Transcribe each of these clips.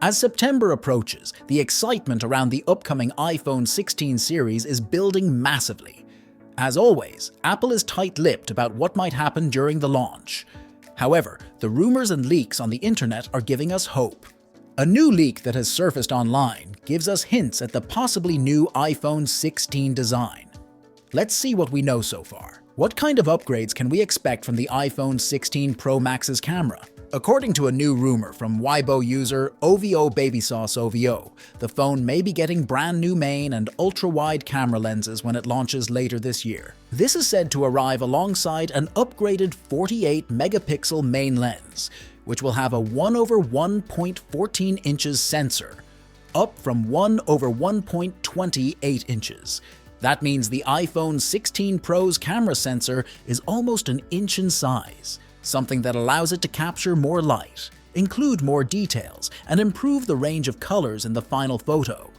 As September approaches, the excitement around the upcoming iPhone 16 series is building massively. As always, Apple is tight-lipped about what might happen during the launch. However, the rumors and leaks on the internet are giving us hope. A new leak that has surfaced online gives us hints at the possibly new iPhone 16 design. Let's see what we know so far. What kind of upgrades can we expect from the iPhone 16 Pro Max's camera? According to a new rumor from Weibo user OVO Babysauce OVO, the phone may be getting brand new main and ultra-wide camera lenses when it launches later this year. This is said to arrive alongside an upgraded 48-megapixel main lens, which will have a 1/1.14 inches sensor, up from 1/1.28 inches. That means the iPhone 16 Pro's camera sensor is almost an inch in size, something that allows it to capture more light, include more details, and improve the range of colors in the final photo.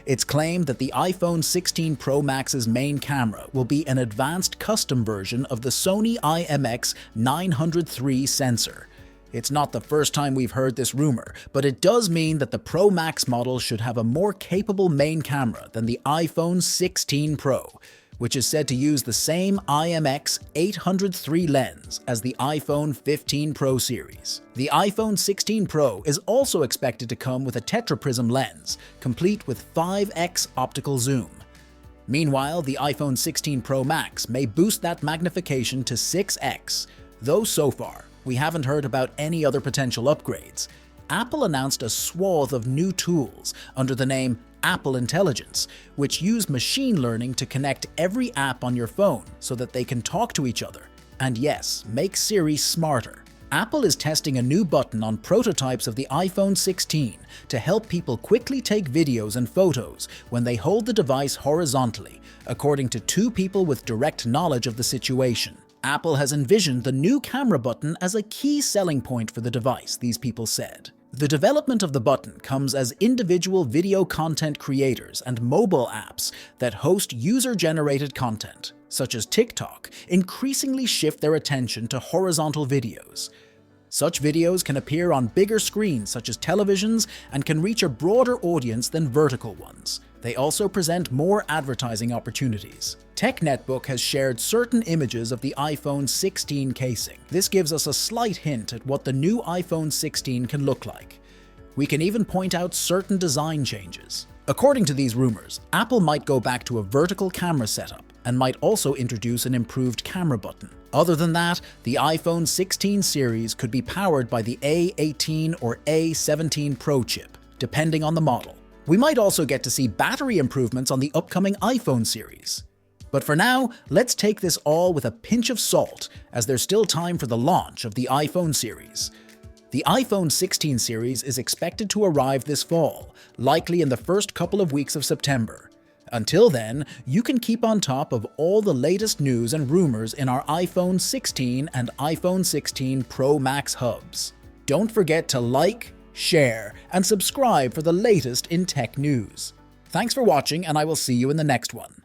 It's claimed that the iPhone 16 Pro Max's main camera will be an advanced custom version of the Sony IMX900 sensor. It's not the first time we've heard this rumor, but it does mean that the Pro Max model should have a more capable main camera than the iPhone 16 Pro, which is said to use the same IMX803 lens as the iPhone 15 Pro series. The iPhone 16 Pro is also expected to come with a tetraprism lens, complete with 5x optical zoom. Meanwhile, the iPhone 16 Pro Max may boost that magnification to 6x, though so far, we haven't heard about any other potential upgrades. Apple announced a swath of new tools under the name Apple Intelligence, which use machine learning to connect every app on your phone so that they can talk to each other, and yes, make Siri smarter. Apple is testing a new button on prototypes of the iPhone 16 to help people quickly take videos and photos when they hold the device horizontally, according to two people with direct knowledge of the situation. Apple has envisioned the new camera button as a key selling point for the device, these people said. The development of the button comes as individual video content creators and mobile apps that host user-generated content, such as TikTok, increasingly shift their attention to horizontal videos. Such videos can appear on bigger screens such as televisions and can reach a broader audience than vertical ones. They also present more advertising opportunities. TechNetbook has shared certain images of the iPhone 16 casing. This gives us a slight hint at what the new iPhone 16 can look like. We can even point out certain design changes. According to these rumors, Apple might go back to a vertical camera setup and might also introduce an improved camera button. Other than that, the iPhone 16 series could be powered by the A18 or A17 Pro chip, depending on the model. We might also get to see battery improvements on the upcoming iPhone series. But for now, let's take this all with a pinch of salt, as there's still time for the launch of the iPhone series. The iPhone 16 series is expected to arrive this fall, likely in the first couple of weeks of September. Until then, you can keep on top of all the latest news and rumors in our iPhone 16 and iPhone 16 Pro Max hubs. Don't forget to like, share, and subscribe for the latest in tech news. Thanks for watching, and I will see you in the next one.